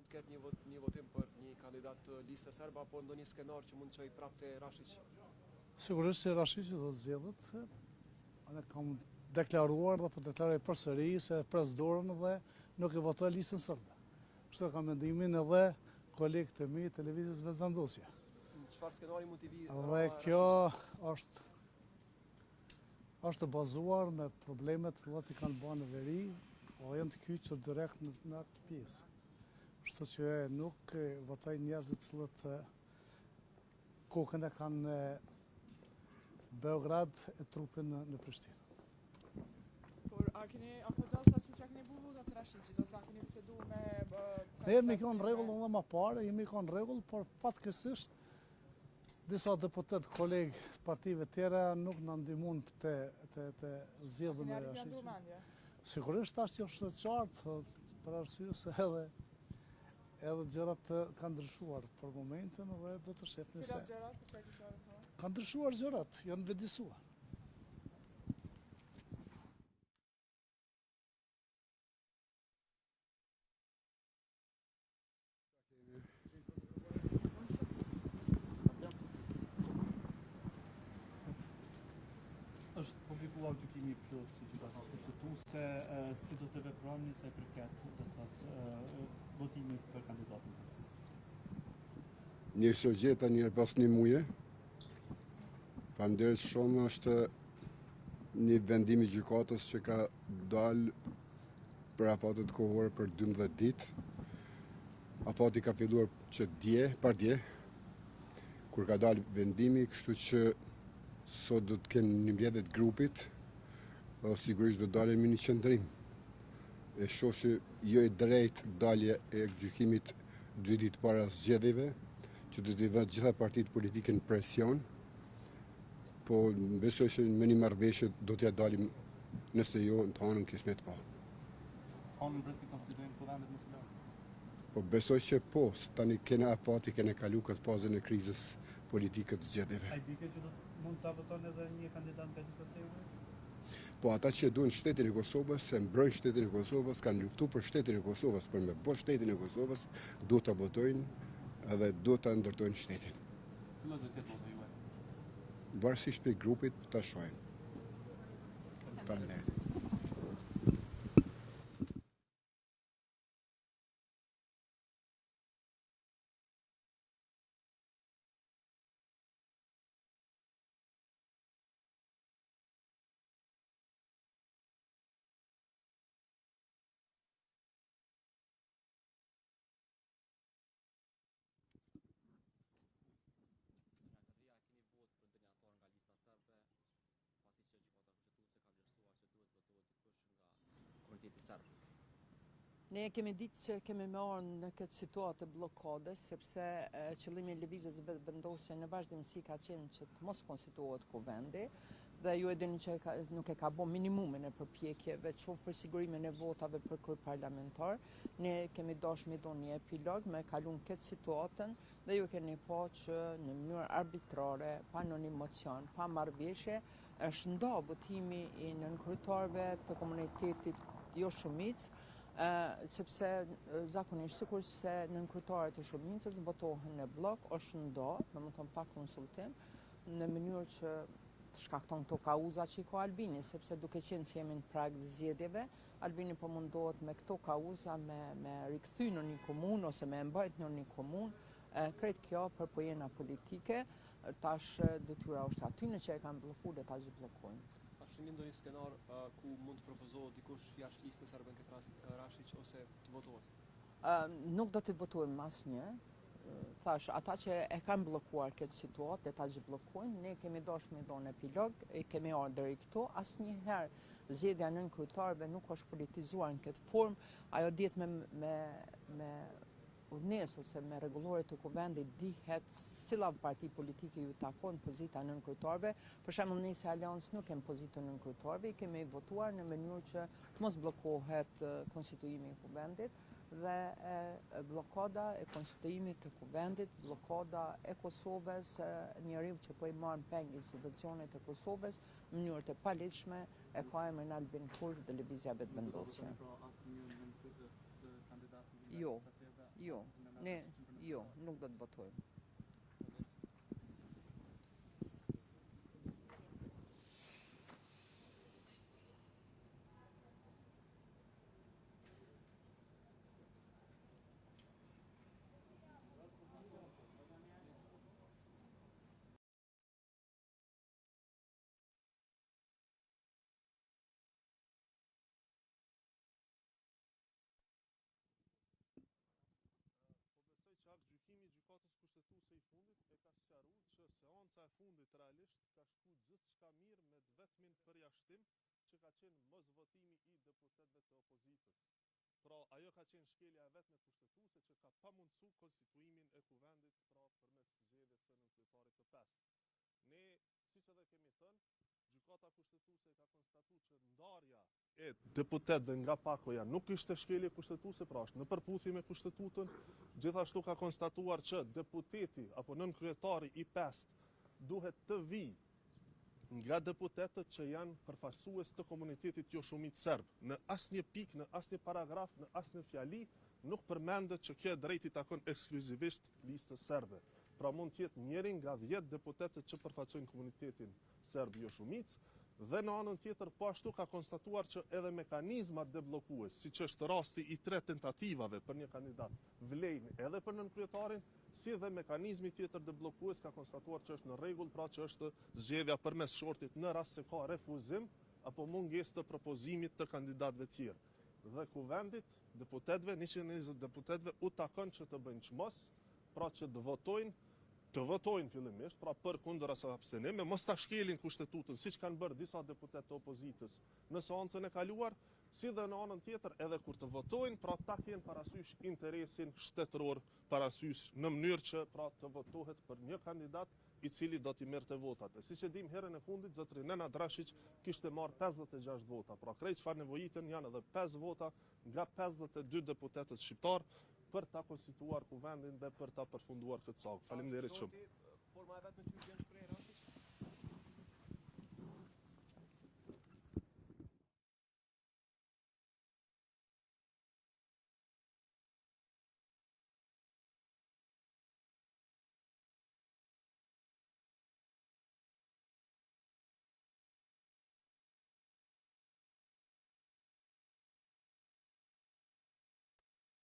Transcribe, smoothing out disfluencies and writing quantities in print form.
të ketë një votim për një kandidat të listës serbe apo ndonjë skenar që mund të çojë prapë te Rashić? Sigurisht se Rashići do të zgjedhet. Ne kam deklaruar dhe po deklaroj përsëri se pres dorën dhe nuk e votoj listën serbe. Kështu kam mendimin edhe kolegët e mi të Lëvizjes Vetëvendosje. Çfarë skenari mund t'i vijë? Dhe kjo është bazuar me problemet që kanë bërë në veri, o janë të kyçur direkt në atë pjesë. Kështu që nuk votoj njerëzit cilët kokën e kanë në Beograd e trupin në Prishtinë. Por a përgjallë sa që keni buru do të Rashićit, ose a keni bisedu me... Ne jemi kanë rregull edhe më parë, jemi kanë rregull, por fatkeqësisht disa deputet kolegë partive tjera nuk na ndihmon të zgjedhjen e Rashićit. Sigurisht tash që është qartë, për arsye se edhe gjërat kanë ndryshuar për momentin dhe do të shihni se. Cilat gjërat, për çfarë kisha? Kanë ndryshuar gjërat, janë vëdësuar. Është publikuar gjykimi i plot i gjykatës kushtetuese, si do të veproni sa i përket do të thotë votimit për kandidatën të listës? Një gjeta një pas një muje. Faleminderit shumë, është një vendim i gjykatës që ka dalë për afatet kohore për 12 ditë. Afati ka filluar që dje, kur ka dalë vendimi, kështu që sot do të kenë një mbledhjet grupit, dhe sigurisht do të dalën me një qendrim. E shoh që jo i drejt dalje e gjykimit 2 ditë para zgjedhjeve, që do t'i vënë gjitha partitë politike në presion, po besoj që me një marrëveshje do t'ja dalim, nëse jo në të hanën kismet pa. Hanën preski konsiderojnë po vendet më së lartë? Po besoj që po, tani kena afati, kena kalu këtë fazën e krizës politike të zgjedhjeve. A i dike që mund të voton edhe një kandidat nga lista serbe? Po ata që duan shtetin e Kosovës, se mbrojnë shtetin e Kosovës, kanë luftu për shtetin e Kosovës, për me bo shtetin e Kosovës, duhet të votojnë edhe duhet të ndërtojnë shtetin. Cila do të ketë vota juaj? Varësisht për grupit të shohin. Faleminderit. Ne kemi ditë që kemi marrë në këtë situatë blokades, sepse qëllimi i Lëvizjes Vetëvendosje në vazhdimsi ka qenë që të mos konstituohet kuvendi, dhe ju e dini që nuk e ka bërë minimumin e përpjekjeve, qoftë për sigurimin e votave për kryeparlamentar. Ne kemi dashur me dhënë një epilog, me kalun këtë situatën, dhe ju keni pa që në mënyrë arbitrare, pa ndonjë emocion, pa marrëveshje, është nda votimi i nënkryetarëve të komunitetit jo shumicë, sepse zakonisht sikur se nënkryetarët e shumicës votohen në blok, është nda, domethënë pa konsultim, në mënyrë që të shkakton këto kauza që i ka Albini, sepse duke qenë se jemi në prag të zgjedhjeve, Albini po mundohet me këto kauza me rikthy në një komunë ose me mbajt në një komunë, krejt kjo për pojena politike, tash detyra është aty në që e kanë bllokuar dhe ta zhbllokojnë. A shihni ndonjë skenar ku mund të propozohet dikush jashtë listës serbe në këtë rast Rashić ose të votohet? Nuk do të votojmë asnjë. Thash, ata që e kanë bllokuar këtë situatë, ta zhbllokojnë, ne kemi dashur me dhënë epilog, kemi ardhur deri këtu, asnjëherë zgjedhja nën kryetarëve nuk është politizuar në këtë formë, ajo dihet me urnes ose me rregulloret të kuvendit dihet cila parti politike ju takon pozita nën kryetarëve. Për shembull, ne si Aleancë nuk kemi pozitën nën kryetarëve, kemi votuar në mënyrë që të mos bllokohet konstituimi i kuvendit. Dhe blokada e konstituimit të kuvendit, blokada e Kosovës, njeriu që po i marrin peng institucionet e Kosovës, në mënyrë të paligjshme e ka emrin Albin Kurti dhe Lëvizja Vetëvendosje. Jo, Jo, nuk do të votojmë. Po besoj që akt gjykimi i gjykatës kushtetuese i fundit e ka sqaruar që seanca e fundit realisht ka shku gjithçka mirë me vetmin përjashtim që ka qenë mos votimi i deputetëve të opozitës. Pra ajo ka qenë shkelja e vetme kushtetuese që ka pamundsu konstituimin e kuvendit pra përmes zgjedhjes së nënkryetarit të pestë. Ne, siç edhe kemi thënë, gjykata kushtetuese ka konstatuar që ndarja e deputetëve nga pakoja nuk ishte shkelje kushtetuese, pra është në përputhje me kushtetutën. Gjithashtu ka konstatuar që deputeti apo nënkryetari i pestë duhet të vijë nga deputetët që janë përfaqësues të komunitetit jo shumicë serb. Në asnjë pikë, në asnjë paragraf, në asnjë fjali nuk përmendet që kjo drejt i takon ekskluzivisht listës serbe. Pra mund të jetë njëri nga 10 deputetët që përfaqësojnë komunitetin serb jo shumicë, dhe në anën tjetër po ashtu ka konstatuar që edhe mekanizmat debllokues, siç është rasti i 3 tentativave për një kandidat, vlejnë edhe për nënkryetarin, si dhe mekanizmi tjetër debllokues ka konstatuar që është në rregull, pra që është zgjedhja përmes shortit në rast se ka refuzim apo mungesë të propozimit të kandidatëve tjerë. Dhe kuvendit, deputetëve, 120 deputetëve u takon që të bëjnë çmos, pra që të votojnë fillimisht, pra për kundër ose abstenim, me mos ta shkelin kushtetutën, siç kanë bërë disa deputetë të opozitës në seancën e kaluar, si dhe në anën tjetër, edhe kur të votojnë, pra ta kenë parasysh interesin shtetëror parasysh në mënyrë që pra të votohet për një kandidat i cili do t'i merrte votat. E siç e dim herën e fundit, zotri Nenad Drashić kishte marrë 56 vota, pra krejt çfarë nevojiten janë edhe 5 vota nga 52 deputetët shqiptar për ta konstituar kuvendin dhe për ta përfunduar këtë cak. Faleminderit shumë. Forma e vetme që vjen